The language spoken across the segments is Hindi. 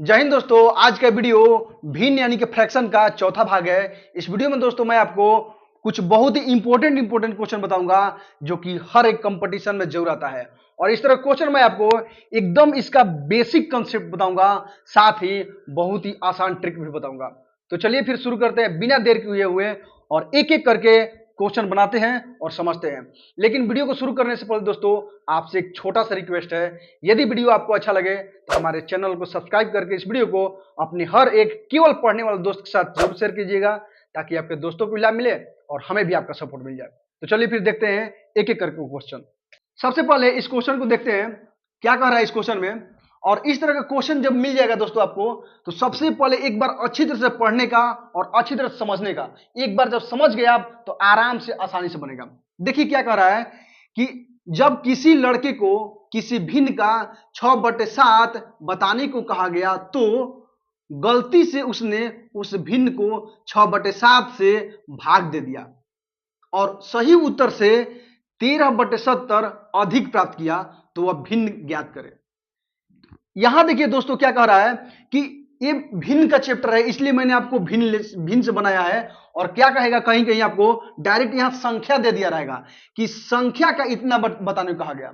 जय हिंद दोस्तों। आज का वीडियो भिन्न यानी कि फ्रैक्शन का चौथा भाग है। इस वीडियो में दोस्तों मैं आपको कुछ बहुत ही इंपॉर्टेंट क्वेश्चन बताऊंगा जो कि हर एक कंपटीशन में जरूर आता है। और इस तरह क्वेश्चन मैं आपको एकदम इसका बेसिक कंसेप्ट बताऊंगा, साथ ही बहुत ही आसान ट्रिक भी बताऊंगा। तो चलिए फिर शुरू करते हैं बिना देर किए हुए और एक एक करके क्वेश्चन बनाते हैं और समझते हैं। लेकिन वीडियो को शुरू करने से पहले दोस्तों आपसे एक छोटा सा रिक्वेस्ट है, यदि वीडियो आपको अच्छा लगे तो हमारे चैनल को सब्सक्राइब करके इस वीडियो को अपने हर एक केवल पढ़ने वाले दोस्त के साथ जरूर शेयर कीजिएगा, ताकि आपके दोस्तों को लाभ मिले और हमें भी आपका सपोर्ट मिल जाए। तो चलिए फिर देखते हैं एक एक करके क्वेश्चन। सबसे पहले इस क्वेश्चन को देखते हैं क्या कह रहा है इस क्वेश्चन में। और इस तरह का क्वेश्चन जब मिल जाएगा दोस्तों आपको, तो सबसे पहले एक बार अच्छी तरह से पढ़ने का और अच्छी तरह से समझने का। एक बार जब समझ गए आप तो आराम से आसानी से बनेगा। देखिए क्या कह रहा है कि जब किसी लड़के को किसी भिन्न का 6/7 बताने को कहा गया तो गलती से उसने उस भिन्न को 6/7 से भाग दे दिया और सही उत्तर से 13/70 अधिक प्राप्त किया, तो वह भिन्न ज्ञात करे। यहां देखिए दोस्तों क्या कह रहा है कि ये भिन्न का चैप्टर है, इसलिए मैंने आपको भिन्न से बनाया है। और क्या कहेगा, कहीं कहीं आपको डायरेक्ट यहां संख्या दे दिया रहेगा कि संख्या का इतना बताने को कहा गया।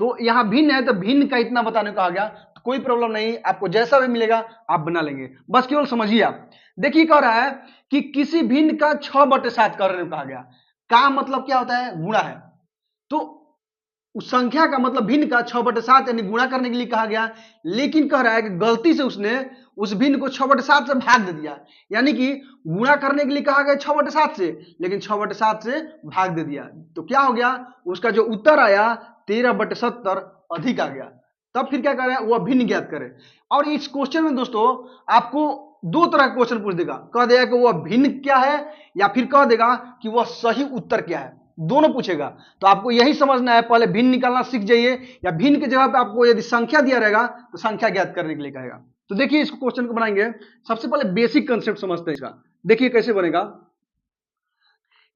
तो यहां भिन्न है तो भिन्न का इतना बताने को कहा गया, तो कोई प्रॉब्लम नहीं, आपको जैसा भी मिलेगा आप बना लेंगे, बस केवल समझिए आप। देखिए कह रहा है कि किसी भिन्न का 6/7 करने को कहा गया। का मतलब क्या होता है, गुणा है। तो उस संख्या का मतलब भिन्न का 6/7 यानी गुणा करने के लिए कहा गया, लेकिन कह रहा है कि गलती से उसने उस भिन्न को 6/7 से भाग दे दिया। यानी कि गुणा करने के लिए कहा गया 6/7 से, लेकिन 6/7 से भाग दे दिया, तो क्या हो गया, उसका जो उत्तर आया 13/70 अधिक आ गया। तब फिर क्या कर रहा है, वह भिन्न ज्ञात करे। और इस क्वेश्चन में दोस्तों आपको दो तरह का क्वेश्चन पूछ देगा, कह देगा कि वह भिन्न क्या है या फिर कह देगा कि वह सही उत्तर क्या है, दोनों पूछेगा। तो आपको यही समझना है, पहले भिन्न निकालना सीख जाइए, या भिन्न की जगह पे आपको यदि संख्या दिया रहेगा तो संख्या ज्ञात करने के लिए कहेगा। तो देखिए इस क्वेश्चन को बनाएंगे, सबसे पहले बेसिक कंसेप्ट समझते हैं इसका। देखिए कैसे बनेगा।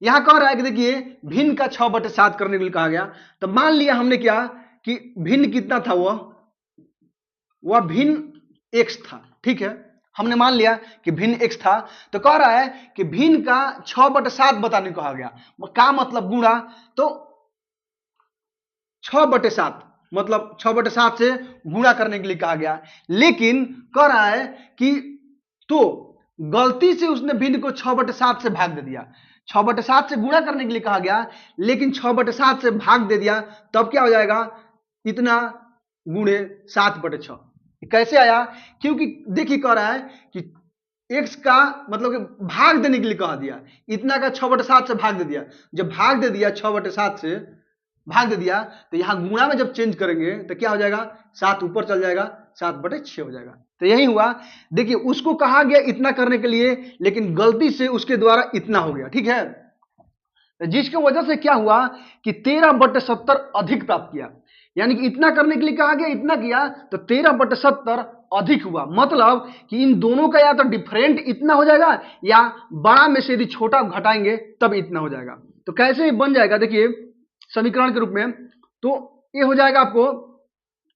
यहां कह रहा है कि देखिए भिन्न का 6/7 करने के लिए कहा गया, तो मान लिया हमने क्या कि भिन्न कितना था, वह भिन्न x था, ठीक है। हमने मान लिया कि भिन्न x था, तो कह रहा है कि भिन्न का 6/7 बताने को कहा गया। का मतलब गुणा, तो 6/7 मतलब 6/7 से गुणा करने के लिए कहा गया। लेकिन कह रहा है कि तो गलती से उसने भिन्न को 6/7 से भाग दे दिया। 6/7 से गुणा करने के लिए कहा गया, लेकिन 6/7 से भाग दे दिया, तब क्या हो जाएगा, इतना गुणे 7/6। कैसे आया, क्योंकि देखिए कह रहा है कि x का मतलब कि भाग देने के लिए कहा दिया, इतना का 6/7 से भाग दे दिया। जब भाग दे दिया 6/7 से भाग दे दिया, तो यहां गुणा में जब चेंज करेंगे तो क्या हो जाएगा, 7 ऊपर चल जाएगा, 7/6 हो जाएगा। तो यही हुआ। देखिए उसको कहा गया इतना करने के लिए, लेकिन गलती से उसके द्वारा इतना हो गया, ठीक है। जिसकी वजह से क्या हुआ कि 13/70 अधिक प्राप्त किया। यानी कि इतना करने के लिए कहा गया, इतना किया, तो 13/70 अधिक हुआ। मतलब कि इन दोनों का या तो डिफरेंट इतना हो जाएगा, या बड़ा में से यदि छोटा घटाएंगे तब इतना हो जाएगा। तो कैसे बन जाएगा, देखिए समीकरण के रूप में, तो ये हो जाएगा आपको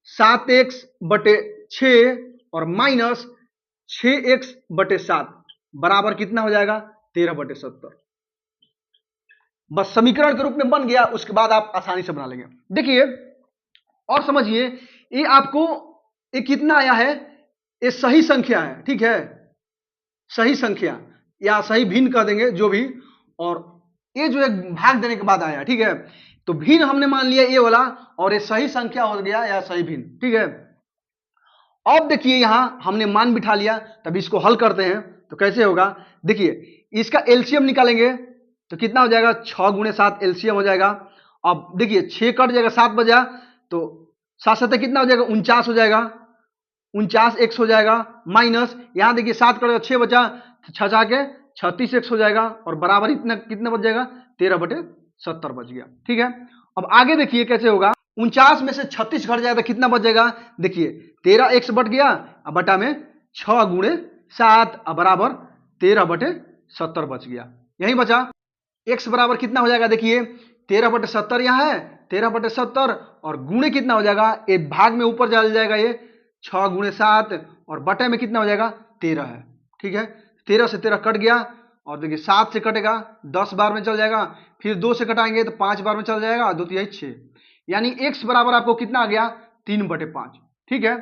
7x/6 और माइनस 6x/7 बराबर कितना हो जाएगा, 13/70। बस समीकरण के रूप में बन गया, उसके बाद आप आसानी से बना लेंगे। देखिए और समझिए, ये आपको ये कितना आया है, ये सही संख्या है, ठीक है, सही संख्या या सही भिन्न कह देंगे जो भी। और ये जो है भाग देने के बाद आया, ठीक है। तो भिन्न हमने मान लिया ये वाला, और ये सही संख्या हो गया या सही भिन्न, ठीक है। अब देखिए यहां हमने मान बिठा लिया, तब इसको हल करते हैं तो कैसे होगा। देखिए इसका एलसीएम निकालेंगे तो कितना हो जाएगा, 6x7 एलसीएम हो जाएगा। अब देखिए 6 कट जाएगा, 7 बचा, तो 7 कितना हो जाएगा, 49 हो जाएगा, 49x हो जाएगा। माइनस यहां देखिए 7 कट 6 बचा, 6 के 36x हो जाएगा, और बराबर इतना कितना बच जाएगा, 13/70 बच गया, ठीक है। अब आगे देखिए कैसे होगा, 49 में से 36 घट जाएगा तो कितना बच जाएगा, देखिए 13x बट गया, अब बटा में 6x7 बराबर 13/70 बच गया। यही बचा x बराबर कितना हो जाएगा, देखिए 13/70 यहाँ है, 13/70 और गुणे कितना हो जाएगा, ये भाग में ऊपर चल जाएगा, ये 6x7 और बटे में कितना हो जाएगा 13 है। ठीक है, 13 से 13 कट गया और देखिए 7 से कटेगा 10 बार में चल जाएगा, फिर 2 से कटाएंगे तो 5 बार में चल जाएगा, 2 तिहाई 6, यानी x बराबर आपको कितना आ गया 3/5। ठीक है,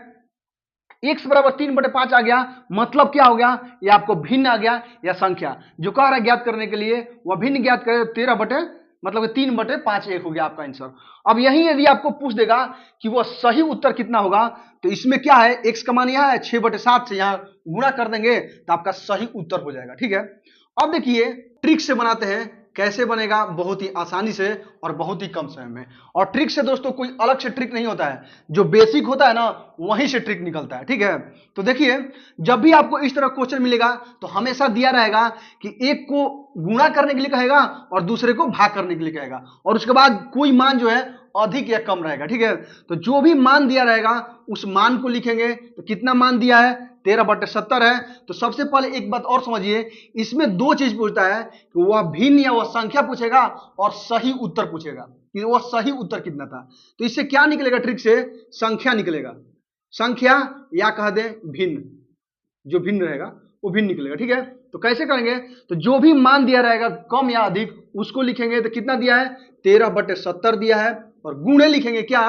x बराबर 3/5 आ गया, मतलब क्या हो गया, ये आपको भिन्न आ गया या संख्या जो कह रहा है ज्ञात करने के लिए वह भिन्न ज्ञात करे 13 बटे मतलब 3/5 एक हो गया आपका आंसर। अब यही यदि आपको पूछ देगा कि वह सही उत्तर कितना होगा, तो इसमें क्या है, x का मान यह है 6/7 से यहाँ गुणा कर देंगे तो आपका सही उत्तर हो जाएगा। ठीक है, अब देखिए ट्रिक से बनाते हैं, कैसे बनेगा, बहुत ही आसानी से और बहुत ही कम समय में। और ट्रिक से दोस्तों कोई अलग से ट्रिक नहीं होता है, जो बेसिक होता है ना वहीं से ट्रिक निकलता है। ठीक है, तो देखिए जब भी आपको इस तरह क्वेश्चन मिलेगा तो हमेशा दिया रहेगा कि एक को गुणा करने के लिए कहेगा और दूसरे को भाग करने के लिए कहेगा, और उसके बाद कोई मान जो है अधिक या कम रहेगा। ठीक है, तो जो भी मान दिया रहेगा उस मान को लिखेंगे। तो कितना मान दिया है 13/70 है। तो सबसे पहले एक बात और समझिए, इसमें दो चीज पूछता है कि वह भिन्न या वह संख्या पूछेगा और सही उत्तर पूछेगा कि वह सही उत्तर कितना था। तो इससे क्या निकलेगा, ट्रिक से संख्या निकलेगा, संख्या या कह दे भिन्न, जो भिन्न रहेगा वो भिन्न निकलेगा। ठीक है, तो कैसे करेंगे, तो जो भी मान दिया रहेगा कम या अधिक उसको लिखेंगे। तो कितना दिया है 13/70 दिया है, और गुणे लिखेंगे क्या,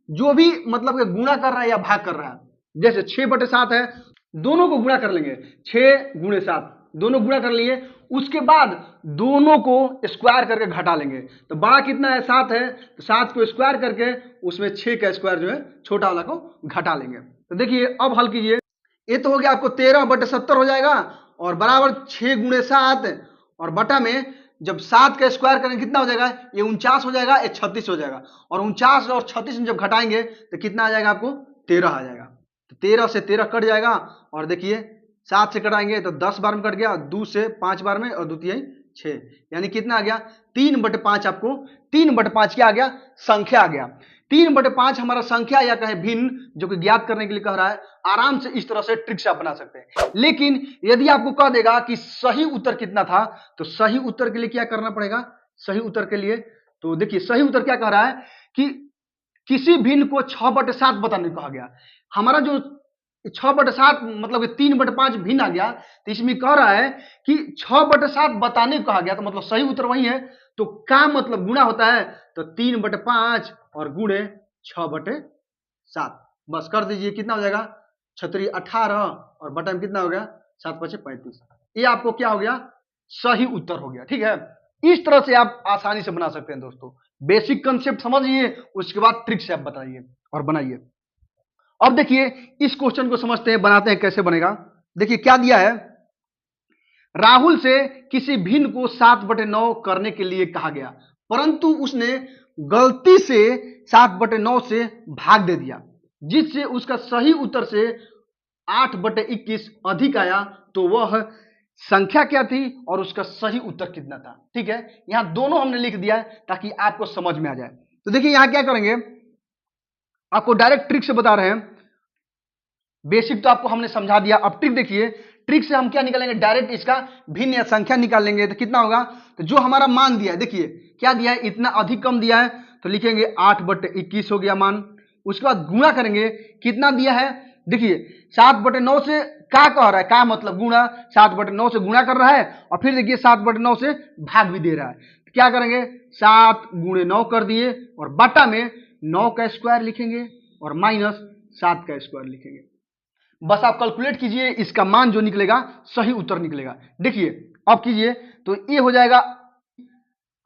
जो भी मतलब कि गुणा कर रहा है या भाग कर रहा है। जैसे 6/7 है, दोनों को गुणा कर लेंगे, 6 गुणे 7 दोनों गुणा कर लिए, उसके बाद दोनों को स्क्वायर करके घटा लेंगे। तो बड़ा कितना है 7 है, तो 7 को स्क्वायर करके उसमें 6 का स्क्वायर जो है छोटा वाला को घटा लेंगे। तो देखिए अब हल कीजिए, ये तो हो गया आपको 13/70 हो जाएगा और बराबर 6 गुणे 7 और बटा में जब 7 का स्क्वायर करेंगे कितना हो जाएगा, ये 49 हो जाएगा, ये 36 हो जाएगा, और 49 और 36 में जब घटाएंगे तो कितना आ जाएगा आपको 13 आ जाएगा। तो 13 से 13 कट जाएगा, और देखिए 7 से कटाएंगे तो 10 बार में कट गया, 2 से 5 बार में, और 2 तिहाई 6, यानी कितना आ गया 3/5। आपको 3/5 क्या आ गया, संख्या आ गया। 3/5 हमारा संख्या या कहे भिन्न जो कि ज्ञात करने के लिए कह रहा है, आराम से इस तरह से ट्रिक से आप बना सकते हैं। लेकिन यदि आपको कह देगा कि सही उत्तर कितना था, तो सही उत्तर के लिए क्या करना पड़ेगा, सही उत्तर के लिए तो देखिए सही उत्तर क्या कह रहा है कि किसी भिन्न को 6/7 बताने को कहा गया। हमारा जो 6/7 मतलब 3/5 भिन्न आ गया, तो इसमें कह रहा है कि 6/7 बताने को कहा गया, तो मतलब सही उत्तर वही है। तो का मतलब गुणा होता है, तो 3/5 और गुणे 6/7, बस कर दीजिए, कितना हो जाएगा 18 और बटा में कितना हो गया 7×5 = 35। ये आपको क्या हो गया, सही उत्तर हो गया। ठीक है, इस तरह से आप आसानी से बना सकते हैं दोस्तों। बेसिक कंसेप्ट समझिए, उसके बाद ट्रिक से आप बताइए और बनाइए। अब देखिए इस क्वेश्चन को समझते हैं, बनाते हैं, कैसे बनेगा। देखिए क्या दिया है, राहुल से किसी भिन्न को 7/9 करने के लिए कहा गया, परंतु उसने गलती से 7/9 से भाग दे दिया, जिससे उसका सही उत्तर से 8/21 अधिक आया। तो वह संख्या क्या थी और उसका सही उत्तर कितना था। ठीक है, यहां दोनों हमने लिख दिया है ताकि आपको समझ में आ जाए। तो देखिए यहां क्या करेंगे, आपको डायरेक्ट ट्रिक से बता रहे हैं। बेसिक तो आपको हमने समझा दिया, अब ट्रिक देखिए। ट्रिक से हम क्या निकालेंगे, डायरेक्ट इसका भिन्न या संख्या निकाल लेंगे। तो कितना होगा, तो जो हमारा मान दिया है, देखिए क्या दिया है, इतना अधिक कम दिया है, तो लिखेंगे 8/21 हो गया मान। उसके बाद गुणा करेंगे, कितना दिया है, देखिए 7/9 से क्या कह रहा है, क्या मतलब गुणा, 7/9 से गुणा कर रहा है, और फिर देखिए 7/9 से भाग भी दे रहा है। तो क्या करेंगे, 7 × 9 कर दिए, और बटा में 9 का स्क्वायर लिखेंगे और माइनस 7 का स्क्वायर लिखेंगे। बस आप कैलकुलेट कीजिए, इसका मान जो निकलेगा सही उत्तर निकलेगा। देखिए अब कीजिए, तो ये हो जाएगा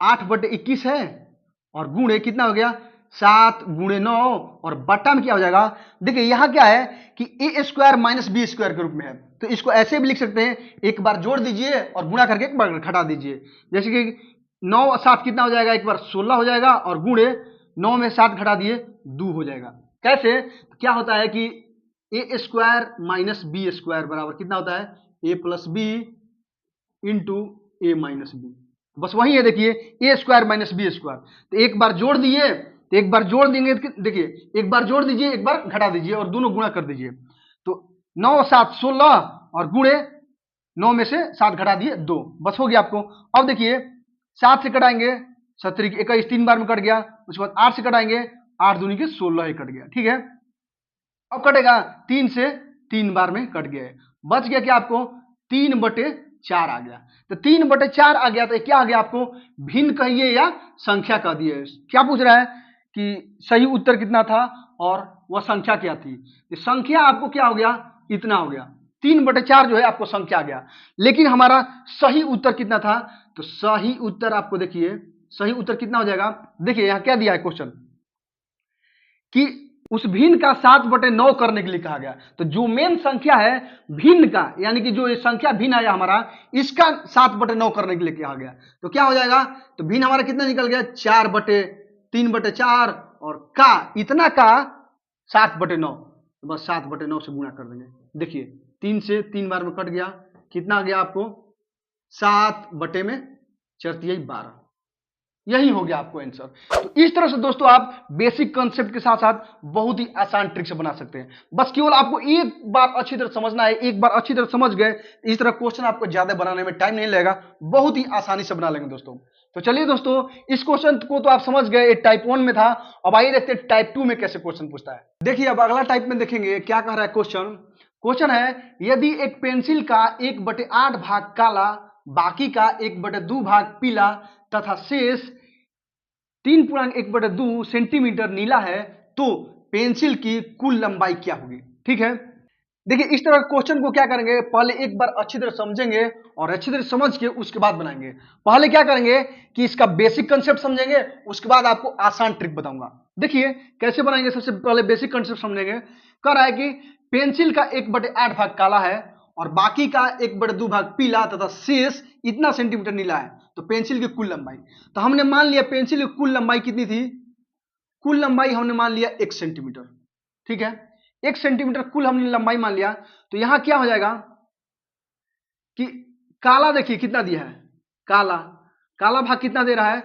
8/21 है, और गुणे कितना हो गया 7 × 9, और बटा में क्या हो जाएगा, देखिए यहां क्या है कि a² - b² के रूप में है, तो इसको ऐसे भी लिख सकते हैं, एक बार जोड़ दीजिए और गुणा करके एक बार घटा दीजिए। जैसे कि 9 और 7 कितना हो जाएगा, एक बार 16 हो जाएगा, और गुणे 9 में 7 घटा दिए 2 हो जाएगा। कैसे, क्या होता है कि a² - b² बराबर कितना होता है, a + b × a - b, बस वही है। देखिए a² - b², तो एक बार जोड़ दिए, तो एक बार जोड़ देंगे, देखिए एक बार जोड़ दीजिए, एक बार घटा दीजिए, और दोनों गुणा कर दीजिए। तो 9 और 7 16, और गुणे 9 में से 7 घटा दिए 2, बस हो गया आपको। अब देखिए 7 से कटाएंगे, 17 21 3 बार में कट गया। उसके बाद 8 से कटाएंगे, 8 दूनी के 16 ही कट गया। ठीक है, अब कटेगा 3 से 3 बार में कट गया है, बच गया क्या आपको 3/4 आ गया। तो 3/4 आ गया तो क्या आ गया आपको, भिन्न कहिए या संख्या कह दिए। क्या पूछ रहा है कि सही उत्तर कितना था और वह संख्या क्या थी। तो संख्या आपको क्या हो गया, इतना हो गया, 3/4 जो है आपको संख्या आ गया। लेकिन हमारा सही उत्तर कितना था, तो सही उत्तर आपको देखिए, सही उत्तर कितना हो जाएगा। देखिए यहां क्या दिया है क्वेश्चन कि उस भिन्न का 7/9 करने के लिए कहा गया। तो जो मेन संख्या है भिन्न का, यानी कि जो ये संख्या भिन्न आया हमारा, इसका 7/9 करने के लिए कहा गया। तो क्या हो जाएगा, तो भिन्न हमारा कितना निकल गया 4/3/4 और का इतना का 7/9, तो बस 7/9 से गुणा कर देंगे। देखिए 3 से 3 बार में कट गया, कितना आ गया आपको 7/4 यही हो गया आपको आंसर। तो इस तरह से दोस्तों आप बेसिक कॉन्सेप्ट के साथ साथ बहुत ही आसान ट्रिक से बना सकते हैं। बस केवल आपको एक बार अच्छी तरह समझना है, एक बार अच्छी तरह समझ गए इस तरह क्वेश्चन आपको ज्यादा बनाने में टाइम नहीं लगेगा, बहुत ही आसानी से बना लेंगे दोस्तों। तो चलिए दोस्तों, इस क्वेश्चन को तो आप समझ गए, टाइप 1 में था। अब आइए देखते हैं टाइप 2 में कैसे क्वेश्चन पूछता है। देखिए अब अगला टाइप में देखेंगे क्या कह रहा है क्वेश्चन। क्वेश्चन है यदि एक पेंसिल का 1/8 भाग काला, बाकी का 1/2 भाग पीला तथा शेष 3.1/2 सेंटीमीटर नीला है, तो पेंसिल की कुल लंबाई क्या होगी। ठीक है, देखिए इस तरह क्वेश्चन को क्या करेंगे, पहले एक बार अच्छी तरह समझेंगे और अच्छी तरह समझ के उसके बाद बनाएंगे। पहले क्या करेंगे कि इसका बेसिक कंसेप्ट समझेंगे, उसके बाद आपको आसान ट्रिक बताऊंगा। देखिए कैसे बनाएंगे, सबसे पहले बेसिक कंसेप्ट समझेंगे। कह रहा है कि पेंसिल का 1/8 भाग काला है और बाकी का 1/2 भाग पीला तथा शेष इतना सेंटीमीटर नीला है, तो पेंसिल की कुल लंबाई। तो हमने मान लिया पेंसिल की कुल लंबाई कितनी थी, कुल लंबाई हमने मान लिया 1 सेंटीमीटर। ठीक है, 1 सेंटीमीटर कुल हमने लंबाई मान लिया। तो यहां क्या हो जाएगा कि काला देखिए कितना दिया है, काला काला भाग कितना दे रहा है,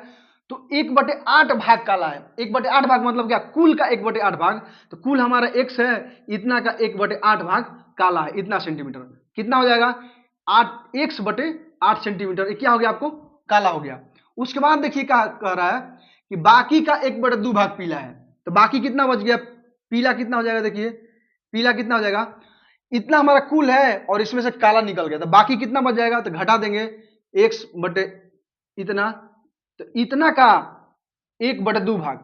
तो 1/8 भाग काला है। 1/8 भाग मतलब क्या, कुल का 1/8 भाग। तो कुल हमारा x है, इतना का 1/8 भाग काला है, इतना सेंटीमीटर। कितना हो जाएगा 8x/8 सेंटीमीटर, क्या हो गया आपको, काला हो गया। उसके बाद देखिए क्या कह रहा है कि बाकी का 1/2 भाग पीला है। तो बाकी कितना बच गया, पीला कितना हो जाएगा, देखिए पीला कितना हो जाएगा, इतना हमारा कुल है और इसमें से काला निकल गया, तो बाकी कितना बच जाएगा, तो घटा देंगे x बटे इतना, तो इतना का 1/2 भाग,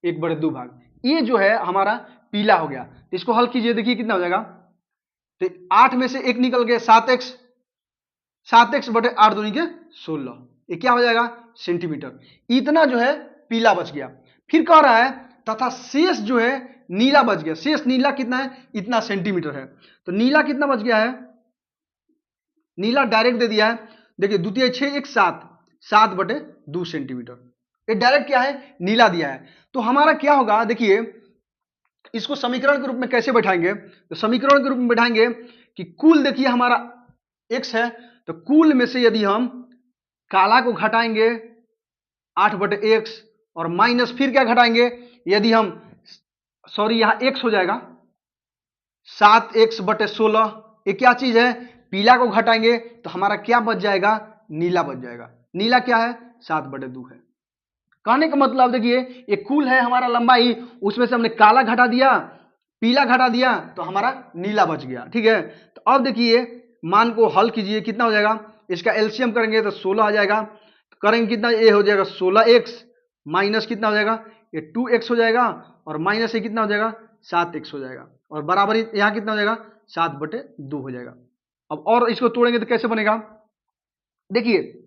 1/2 भाग, ये जो है हमारा पीला हो गया। तो इसको हल कीजिए, देखिए कितना हो जाएगा, तो 8 में से 1 निकल गया 7x, 7x/8 दूनी के 16, ये क्या हो जाएगा सेंटीमीटर। इतना जो है पीला बच गया। फिर कह रहा है तथा शेष जो है नीला बच गया। शेष नीला कितना है, इतना सेंटीमीटर है। तो नीला कितना बच गया है, नीला डायरेक्ट दे दिया है, देखिए द्वितीय 6 1 7, 7/2 सेंटीमीटर, ये डायरेक्ट क्या है नीला दिया है। तो हमारा क्या होगा, देखिए इसको समीकरण के रूप में कैसे बैठाएंगे, तो समीकरण के रूप में बैठाएंगे कि कुल देखिए हमारा x है, तो कुल में से यदि हम काला को घटाएंगे 8/x और माइनस फिर क्या घटाएंगे, यदि हम सॉरी यहां x हो जाएगा 7x/16, ये क्या चीज है, पीला को घटाएंगे तो हमारा क्या बच जाएगा, नीला बच जाएगा। नीला क्या है 7/2 है। कहने का मतलब देखिए ये कुल है हमारा लंबाई, उसमें से हमने काला घटा दिया, पीला घटा दिया, तो हमारा नीला बच गया। ठीक है, तो अब देखिए मान को हल कीजिए, कितना हो जाएगा, इसका एलसीएम करेंगे तो 16 आ जाएगा। तो करेंगे कितना, ये हो जाएगा 16x माइनस कितना हो जाएगा, ये 2x हो जाएगा और माइनस ये कितना हो जाएगा 7x हो जाएगा और बराबर यहाँ कितना हो जाएगा 7/2 हो जाएगा। अब और इसको तोड़ेंगे तो कैसे बनेगा, देखिए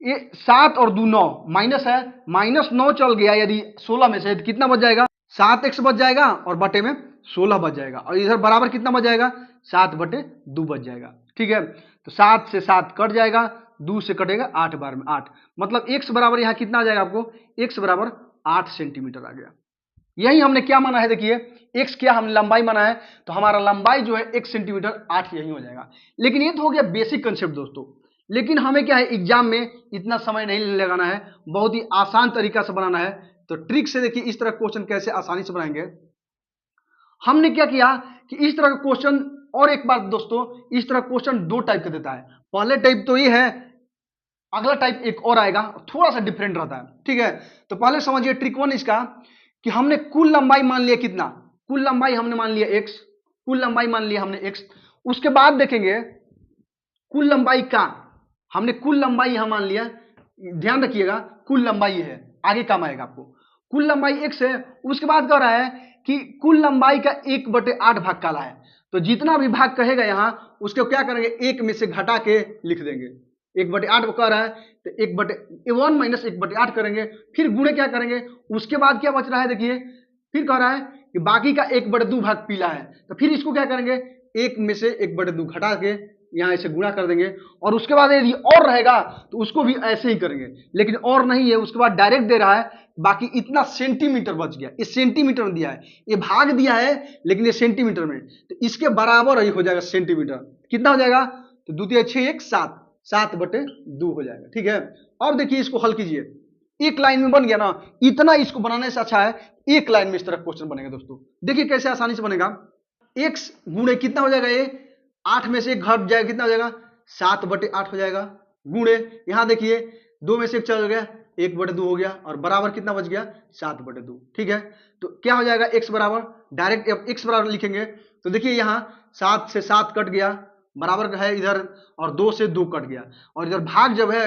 ये 7 और 2 9 माइनस है, -9 चल गया यदि 16 में से, तो कितना बच जाएगा 7x बच जाएगा और बटे में 16 बच जाएगा और इधर बराबर कितना बच जाएगा 7/2 बच जाएगा। ठीक है, तो 7 से 7 कट जाएगा, 2 से कटेगा 8 बार में 8, मतलब x बराबर यहाँ कितना आ जाएगा आपको, x बराबर 8 सेंटीमीटर आ गया। यही हमने क्या माना है, देखिए x क्या हमने लंबाई माना है, तो हमारा लंबाई जो है 1 सेंटीमीटर 8 यही हो जाएगा। लेकिन ये तो हो गया बेसिक कंसेप्ट दोस्तों, लेकिन हमें क्या है एग्जाम में इतना समय नहीं लगाना है, बहुत ही आसान तरीका से बनाना है। तो ट्रिक से देखिए इस तरह क्वेश्चन कैसे आसानी से बनाएंगे। हमने क्या किया कि इस तरह का क्वेश्चन, और एक बात दोस्तों, इस तरह क्वेश्चन 2 टाइप का देता है। पहले टाइप तो ये है, अगला टाइप एक और आएगा थोड़ा सा डिफरेंट रहता है। ठीक है, तो पहले समझिए ट्रिक 1 इसका कि हमने कुल लंबाई मान लिया कितना, कुल लंबाई हमने मान लिया x, कुल लंबाई मान लिया हमने x। उसके बाद देखेंगे कुल लंबाई का, हमने कुल लंबाई यहां मान लिया, ध्यान रखिएगा कुल लंबाई है, आगे काम आएगा आपको। कुल लंबाई x है। उसके बाद कह रहा है कि कुल लंबाई का 1/8 भाग काला है, तो जितना भी भाग कहेगा यहां उसको क्या करेंगे, 1 में से घटा के लिख देंगे। 1/8 कह रहा है तो 1 माइनस 1/8 करेंगे, फिर गुणे क्या करेंगे, उसके बाद क्या बच रहा है देखिए, फिर कह रहा है कि बाकी का 1/2 भाग पीला है, तो फिर इसको क्या करेंगे, 1 में से 1/2 घटा के यहां ऐसे गुणा कर देंगे, और उसके बाद यदि और रहेगा तो उसको भी ऐसे ही करेंगे, लेकिन और नहीं है, उसके बाद डायरेक्ट दे रहा है बाकी इतना सेंटीमीटर बच गया, इस सेंटीमीटर में दिया है, ये भाग दिया है लेकिन ये सेंटीमीटर में, तो इसके बराबर ही हो जाएगा सेंटीमीटर। कितना हो जाएगा, तो 2 × 6 = 7, 7/2 हो जाएगा। ठीक है, अब देखिए इसको हल कीजिए, एक लाइन में बन गया ना, इतना इसको बनाने से अच्छा है एक लाइन में इस तरह क्वेश्चन बनेगा। दोस्तों देखिए कैसे आसानी से बनेगा, x गुणे कितना हो जाएगा, ये 8 में से 1 घट जाएगा, कितना हो जाएगा, 7/8 हो जाएगा, गुणे यहां देखिए 2 में से 1 चल गया, 1/2 हो गया, और बराबर कितना बच गया, 7/2। ठीक है, तो क्या हो जाएगा, x बराबर, डायरेक्ट x बराबर लिखेंगे, तो देखिए यहाँ 7 से 7 कट गया, बराबर का है इधर, और 2 से 2 कट गया, और इधर भाग जब है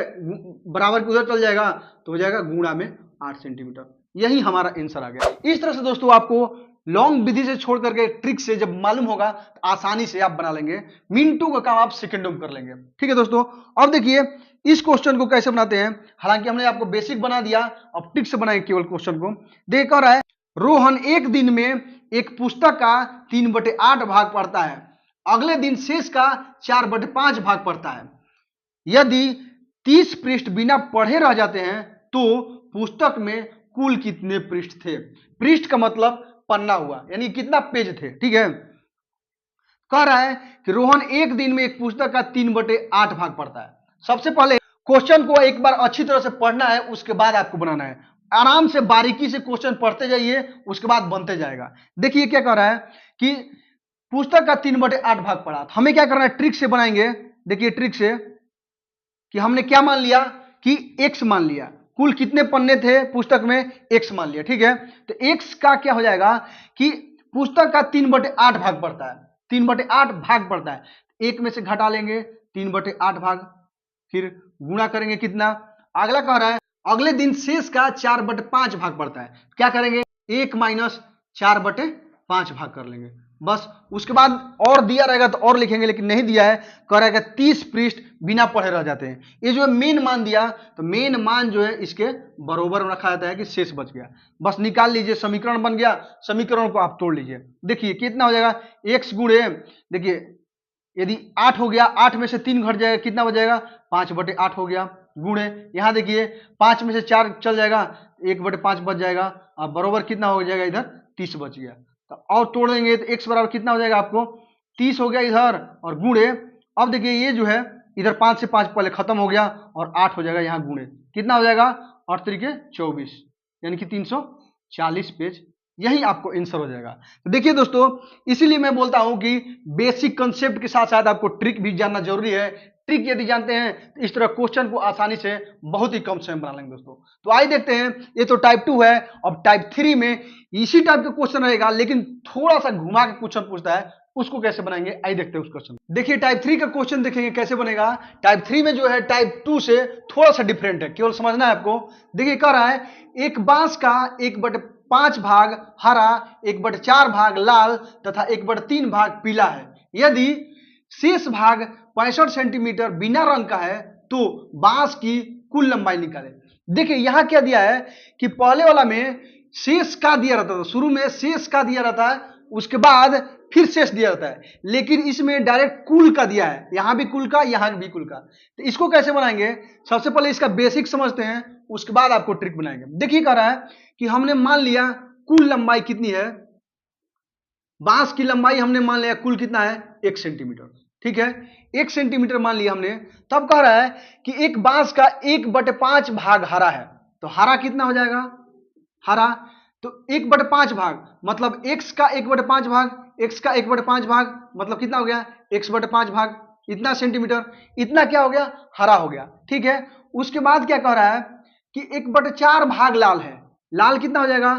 बराबर उधर चल जाएगा तो हो जाएगा गुणा में 8 सेंटीमीटर। यही हमारा आंसर आ गया। इस तरह से दोस्तों आपको लॉन्ग विधि से छोड़ करके ट्रिक से जब मालूम होगा तो आसानी से आप बना लेंगे, मिनटों का काम आप सेकंडों में कर लेंगे। ठीक है दोस्तों, अब देखिए इस क्वेश्चन को कैसे बनाते हैं, हालांकि हमने आपको बेसिक बना दिया, अब ट्रिक से बनाएंगे केवल क्वेश्चन को। देख रहा है, रोहन एक दिन में एक पुस्तक का 3/8 भाग पढ़ता है, अगले दिन शेष का 4/5 भाग पढ़ता है। यदि 30 पृष्ठ बिना पढ़े रह जाते हैं तो पुस्तक में कुल कितने पृष्ठ थे। पृष्ठ का मतलब पन्ना हुआ, यानी कितना पेज थे। ठीक है, कह रहा है कि रोहन एक दिन में एक पुस्तक का 3/8 भाग पढ़ता है। सबसे पहले क्वेश्चन को एक बार अच्छी तरह से पढ़ना है, उसके बाद आपको बनाना है, आराम से बारीकी से क्वेश्चन पढ़ते जाइए, उसके बाद बनते जाएगा। देखिए क्या कह रहा है कि पुस्तक का 3/8 भाग पढ़ा, तो हमें क्या करना है, ट्रिक से बनाएंगे। देखिए ट्रिक से कि हमने क्या मान लिया कि x मान लिया, कुल कितने पन्ने थे पुस्तक में, x मान लिया। ठीक है, तो x का क्या हो जाएगा कि पुस्तक का 3/8 भाग पड़ता है, 3/8 भाग पड़ता है, 1 में से घटा लेंगे 3/8 भाग, फिर गुणा करेंगे कितना, अगला कह रहा है अगले दिन शेष का 4/5 भाग पड़ता है, क्या करेंगे 1 माइनस 4/5 भाग कर लेंगे बस। उसके बाद और दिया रहेगा तो और लिखेंगे, लेकिन नहीं दिया है, कह रहेगा 30 पृष्ठ बिना पढ़े रह जाते हैं। ये जो है मेन मान दिया, तो मेन मान जो है इसके बराबर में रखा जाता है कि शेष बच गया, बस निकाल लीजिए, समीकरण बन गया, समीकरण को आप तोड़ लीजिए। देखिए कितना हो जाएगा, x गुणे, देखिए यदि 8 हो गया, 8 में से 3 घट जाएगा, कितना हो जाएगा, 5/8 हो गया, गुणे यहां देखिए 5 में से 4 चल जाएगा, 1/5 बच जाएगा, अब बराबर कितना हो जाएगा, इधर 30 बच गया, तो और तोड़ देंगे तो x बराबर कितना हो जाएगा आपको, 30 हो गया इधर, और गुणे अब देखिए ये जो है इधर 5 से 5 पहले खत्म हो गया, और 8 हो जाएगा यहाँ गुणे, कितना हो जाएगा 8 तरीके 24, यानी कि 340 पेज, यही आपको आंसर हो जाएगा। तो देखिए दोस्तों, इसीलिए मैं बोलता हूं कि बेसिक कंसेप्ट के साथ साथ आपको ट्रिक भी जानना जरूरी है। ट्रिक यदि जानते हैं तो इस तरह क्वेश्चन को आसानी से बहुत ही कम समय में बना लेंगे दोस्तों। तो आइए देखते हैं, ये तो टाइप 2 है, अब टाइप 3 में इसी टाइप का क्वेश्चन रहेगा, लेकिन थोड़ा सा घुमा के क्वेश्चन पूछता है, उसको कैसे बनाएंगे आइए देखते हैं उस क्वेश्चन। देखिए टाइप 3 का क्वेश्चन देखेंगे कैसे बनेगा। टाइप 3 में जो है टाइप 2 से थोड़ा सा डिफरेंट है, केवल समझना है आपको। देखिए कह रहा है एक बांस का 1/5 भाग हरा, 1/4 भाग लाल तथा 1/3 भाग पीला है, यदि शेष भाग 65 सेंटीमीटर बिना रंग का है तो बांस की कुल लंबाई निकालें। देखिए यहां क्या दिया है कि पहले वाला में शेष का दिया रहता था, शुरू में शेष का दिया रहता है, उसके बाद फिर शेष दिया रहता है, लेकिन इसमें डायरेक्ट कुल का दिया है, यहां भी कुल का यहां भी कुल का। तो इसको कैसे बनाएंगे, सबसे पहले इसका बेसिक समझते हैं, उसके बाद आपको ट्रिक बनाएंगे। देखिए कह रहा है कि हमने मान लिया कुल लंबाई कितनी है, बांस की लंबाई हमने मान लिया कुल कितना है 1 सेंटीमीटर, ठीक है 1 सेंटीमीटर मान लिया हमने। तब कह रहा है कि एक बांस का 1/5 भाग हरा है, तो हरा कितना हो जाएगा, हरा तो 1/5 भाग मतलब x का 1/5 भाग, x का 1/5 भाग मतलब कितना हो गया x/5 भाग, इतना सेंटीमीटर, इतना क्या हो गया हरा हो गया, ठीक है। उसके बाद क्या कह रहा है कि 1/4 भाग लाल है, लाल कितना हो जाएगा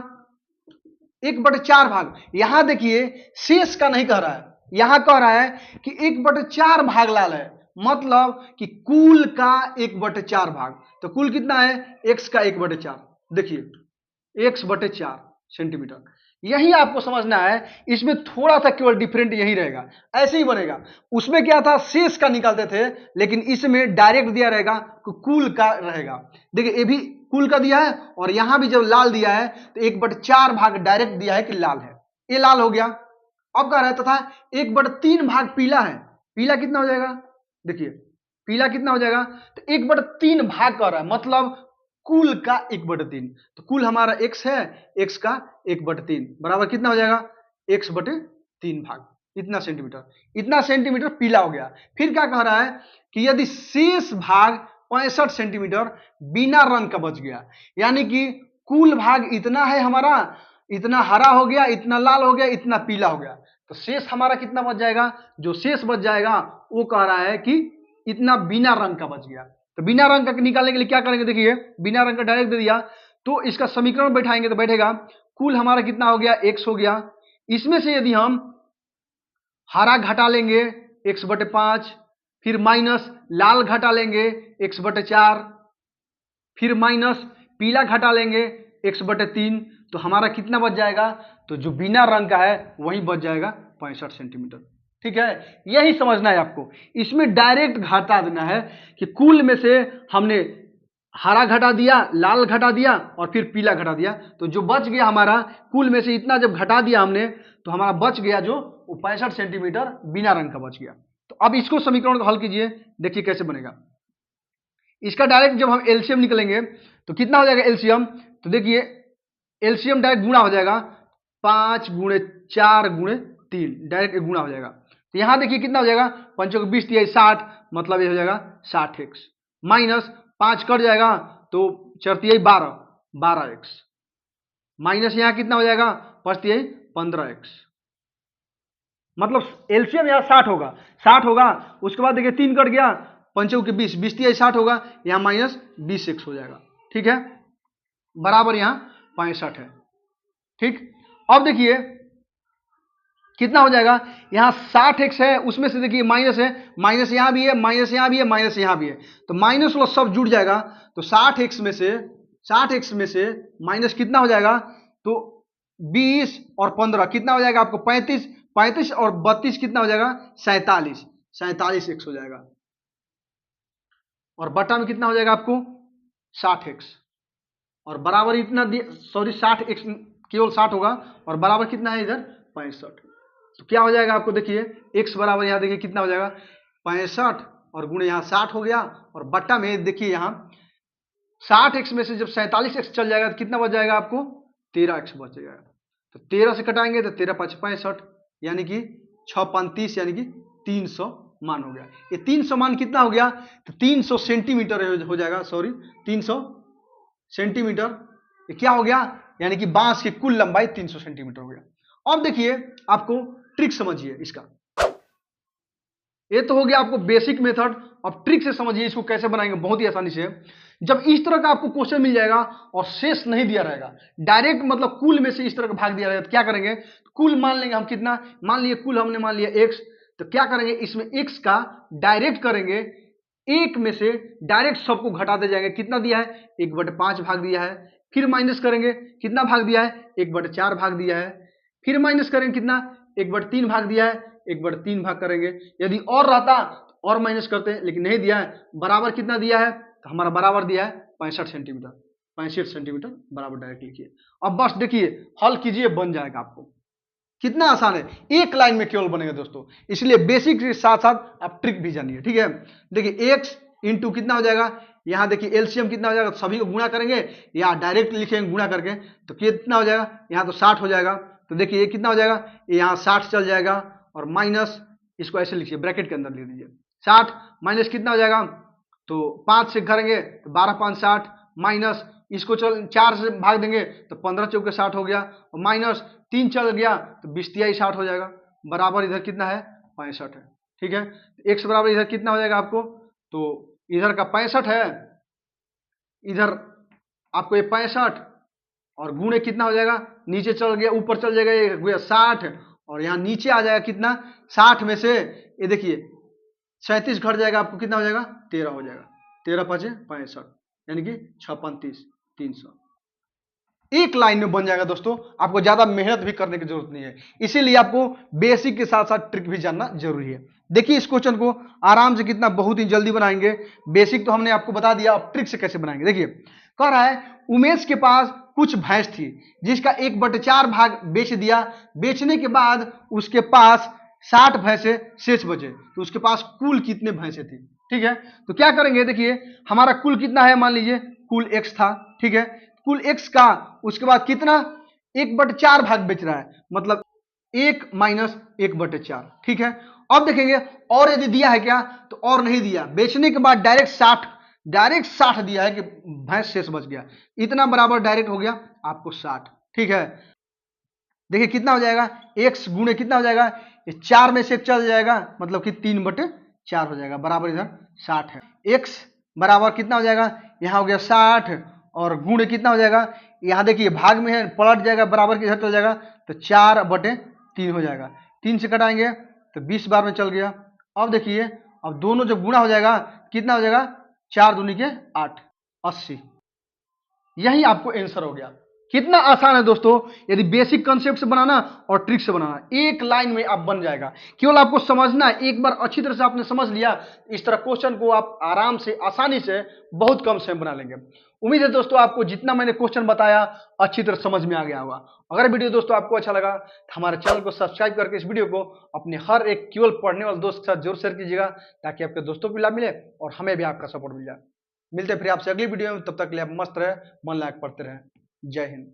1/4 भाग। यहां देखिए शेष का नहीं कह रहा है, यहां कह रहा है कि 1/4 भाग लाल है, मतलब कि कुल का 1/4 भाग। तो कुल कितना है, x का 1/4। देखिए x/4 सेंटीमीटर। यही आपको समझना है, इसमें थोड़ा सा केवल डिफरेंट यही रहेगा, ऐसे ही बनेगा। उसमें क्या था, शेष का निकालते थे, लेकिन इसमें डायरेक्ट दिया रहेगा, कुल का रहेगा। देखिए ये भी कुल का दिया है, और यहां भी जब लाल दिया है तो 1/4 भाग डायरेक्ट दिया है कि लाल है, ये लाल हो गया। अब कह रहा है तथा 1/3 भाग पीला है। पीला कितना हो जाएगा, देखिए पीला कितना हो जाएगा, तो 1/3 भाग कर रहा है, मतलब कुल का 1/3। तो कुल हमारा x है, x का 1/3 बराबर कितना हो जाएगा, x/3 भाग। इतना सेंटीमीटर पीला हो गया। फिर क्या कह रहा है कि यदि शेष भाग 65 सेंटीमीटर बिना रंग का बच गया, यानी कि कुल भाग इतना है हमारा, इतना हरा हो गया, इतना लाल हो गया, इतना पीला हो गया, तो शेष हमारा कितना बच जाएगा, जो शेष बच जाएगा वो कह रहा है कि इतना बिना रंग का बच गया। तो बिना रंग का निकालने के लिए क्या करेंगे, देखिए बिना रंग का डायरेक्ट दे दिया, तो इसका समीकरण बैठाएंगे तो बैठेगा, कुल हमारा कितना हो गया, x हो गया। इसमें से यदि हम हरा घटा लेंगे x/5, फिर माइनस लाल घटा लेंगे x/4, फिर माइनस पीला घटा लेंगे x/3, तो हमारा कितना बच जाएगा, तो जो बिना रंग का है वही बच जाएगा 65 सेंटीमीटर। ठीक है, यही समझना है आपको। इसमें डायरेक्ट घटा देना है कि कुल में से हमने हरा घटा दिया, लाल घटा दिया और फिर पीला घटा दिया, तो जो बच गया हमारा, कुल में से इतना जब घटा दिया हमने, तो हमारा बच गया जो 65 सेंटीमीटर बिना रंग का बच गया। तो अब इसको समीकरण को हल कीजिए, देखिए कैसे बनेगा। इसका डायरेक्ट जब हम एलसीएम निकलेंगे तो कितना हो जाएगा एलसीएम, तो देखिए एलसीएम डायरेक्ट गुणा हो जाएगा, 5 × 4 × 3 डायरेक्ट गुणा हो जाएगा। तो यहां देखिए कितना हो जाएगा, 5 को 20 दिया 60, मतलब ये हो जाएगा 60x, माइनस 5 कट जाएगा तो 4 12, 12x, माइनस यहां कितना हो जाएगा, 5 15x, मतलब एलसीएम यहां 60 होगा, 60 होगा। उसके बाद देखिए 3 कट गया, 5 के 20, 20 60 होगा, यहां माइनस 20x हो जाएगा। ठीक है, बराबर यहां 65 है। ठीक, अब देखिए कितना हो जाएगा, यहां 60x है, उसमें से देखिए माइनस है, माइनस यहां भी है, माइनस यहां भी है, माइनस यहां भी है, तो माइनस वाला सब जुड़ जाएगा। तो 60x में से माइनस कितना हो जाएगा, तो 20 और 15 कितना हो जाएगा आपको, 35, 35 और 32 कितना हो जाएगा, 47, 47x हो जाएगा। और बटा में कितना हो जाएगा आपको, 60x, और बराबर इतना, सॉरी 60x केवल 60 होगा, और बराबर कितना है इधर 65। तो क्या हो जाएगा आपको, देखिए x बराबर यहां देखिए कितना हो जाएगा 65, और गुणे यहां 60 हो गया, और बट्टा में देखिए यहां 60x में से जब 47x चल जाएगा तो कितना बच जाएगा आपको, 13x बच जाएगा। तो 13 से कटाएंगे तो 13 5 65, यानी कि 6 5 30, यानी कि 300 मान हो गया। ये 300 मान कितना हो गया, तो 300 सेंटीमीटर हो जाएगा, सॉरी 300 सेंटीमीटर। ये क्या हो गया, यानी कि बांस की कुल लंबाई 300 सेंटीमीटर हो गया। अब देखिए आपको ट्रिक समझिए इसका, ये तो हो गया आपको बेसिक मेथड। अब ट्रिक से समझिए इसको कैसे बनाएंगे, बहुत ही आसानी से। जब इस तरह का आपको क्वेश्चन मिल जाएगा और शेष नहीं दिया रहेगा, डायरेक्ट मतलब कुल में से इस तरह का भाग दिया रहेगा, तो क्या करेंगे, कुल मान लेंगे हम कितना, मान लिए कुल हमने मान लिया x, तो क्या करेंगे इसमें x का डायरेक्ट करेंगे, एक में से डायरेक्ट सबको घटाते जाएंगे। कितना दिया है, 1/5 भाग दिया है, फिर माइनस करेंगे, कितना भाग दिया है, 1/4 भाग दिया है, फिर माइनस करेंगे कितना, 1/3 भाग दिया है, 1/3 भाग करेंगे। यदि और रहता तो और माइनस करते हैं, लेकिन नहीं दिया है। बराबर कितना दिया है, तो हमारा बराबर दिया है 65 सेंटीमीटर, 65 सेंटीमीटर बराबर डायरेक्ट लिखिए। अब बस देखिए हल कीजिए, बन जाएगा आपको। कितना आसान है, एक लाइन में केवल बनेगा दोस्तों, इसलिए बेसिक के साथ साथ आप ट्रिक भी जानिए। ठीक है, देखिए x इंटू कितना हो जाएगा, यहां देखिए एलसीएम कितना हो जाएगा, सभी को गुणा करेंगे या डायरेक्ट लिखेंगे गुणा करके, तो कितना हो जाएगा, यहां तो 60 हो जाएगा। तो देखिए ये कितना हो जाएगा, यहाँ 60 चल जाएगा, और माइनस इसको ऐसे लिखिए, ब्रैकेट के अंदर लिख दीजिए, 60 माइनस कितना हो जाएगा, तो 5 से करेंगे तो 12 5 60, माइनस इसको चल 4 से भाग देंगे तो 15 चौके 60 हो गया, और माइनस 3 चल गया तो 20 तिहाई 60 हो जाएगा, बराबर इधर कितना है 65 है। ठीक है, x बराबर इधर कितना हो जाएगा आपको, तो इधर का 65 है, इधर आपको ये 65 और गुणे कितना हो जाएगा, नीचे चल गया ऊपर चल जाएगा, ये 60 और यहाँ नीचे आ जाएगा कितना, 60 में से ये देखिए 37 घट जाएगा, आपको कितना हो जाएगा, 13 हो जाएगा। 13 5 65, यानी कि 6 5 30, 300 एक लाइन में बन जाएगा दोस्तों। आपको ज्यादा मेहनत भी करने की जरूरत नहीं है, इसीलिए आपको बेसिक के साथ साथ ट्रिक भी जानना जरूरी है। देखिए इस क्वेश्चन को आराम से कितना बहुत ही जल्दी बनाएंगे। बेसिक तो हमने आपको बता दिया, अब ट्रिक से कैसे बनाएंगे। देखिए कह रहा है उमेश के पास कुछ भैंस थी जिसका 1/4 भाग बेच दिया। बेचने के बाद उसके पास 60 भैंसे शेष बचे, तो उसके पास कुल कितने भैंसे थी। ठीक है, तो क्या करेंगे, देखिए हमारा कुल कितना है, मान लीजिए कुल x था। ठीक है, कुल x का उसके बाद कितना 1/4 भाग बेच रहा है, मतलब 1 माइनस 1/4। ठीक है, अब देखेंगे और यदि दिया है क्या, तो और नहीं दिया। बेचने के बाद डायरेक्ट 60 दिया है कि भैंस शेष बच गया, इतना बराबर डायरेक्ट हो गया आपको 60। ठीक है, देखिए कितना हो जाएगा, x गुणे कितना हो जाएगा, ये 4 में से 1 चल जाएगा, मतलब कि 3/4 हो जाएगा, बराबर इधर 60 है। x बराबर कितना हो जाएगा, यहाँ हो गया 60 और गुणे कितना हो जाएगा, यहाँ देखिए भाग में है पलट जाएगा, बराबर किधर चल जाएगा, तो 4/3 हो जाएगा। 3 से कटाएंगे तो 20 बार में चल गया। अब देखिए अब दोनों जब गुणा हो जाएगा कितना हो जाएगा, 4 दूनी के 8, 80। यही आपको आंसर हो गया। कितना आसान है दोस्तों, यदि बेसिक कॉन्सेप्ट से बनाना और ट्रिक से बनाना, एक लाइन में आप बन जाएगा। केवल आपको समझना है, एक बार अच्छी तरह से आपने समझ लिया, इस तरह क्वेश्चन को आप आराम से आसानी से बहुत कम समय बना लेंगे। उम्मीद है दोस्तों आपको जितना मैंने क्वेश्चन बताया अच्छी तरह समझ में आ गया होगा। अगर वीडियो दोस्तों आपको अच्छा लगा तो हमारे चैनल को सब्सक्राइब करके इस वीडियो को अपने हर एक केवल पढ़ने वाले दोस्त के साथ जरूर शेयर कीजिएगा, ताकि आपके दोस्तों को भी लाभ मिले और हमें भी आपका सपोर्ट मिल जाए। मिलते हैं फिर आपसे अगली वीडियो में, तब तक के लिए आप मस्त रहे, मन लायक पढ़ते रहें। जय हिंद।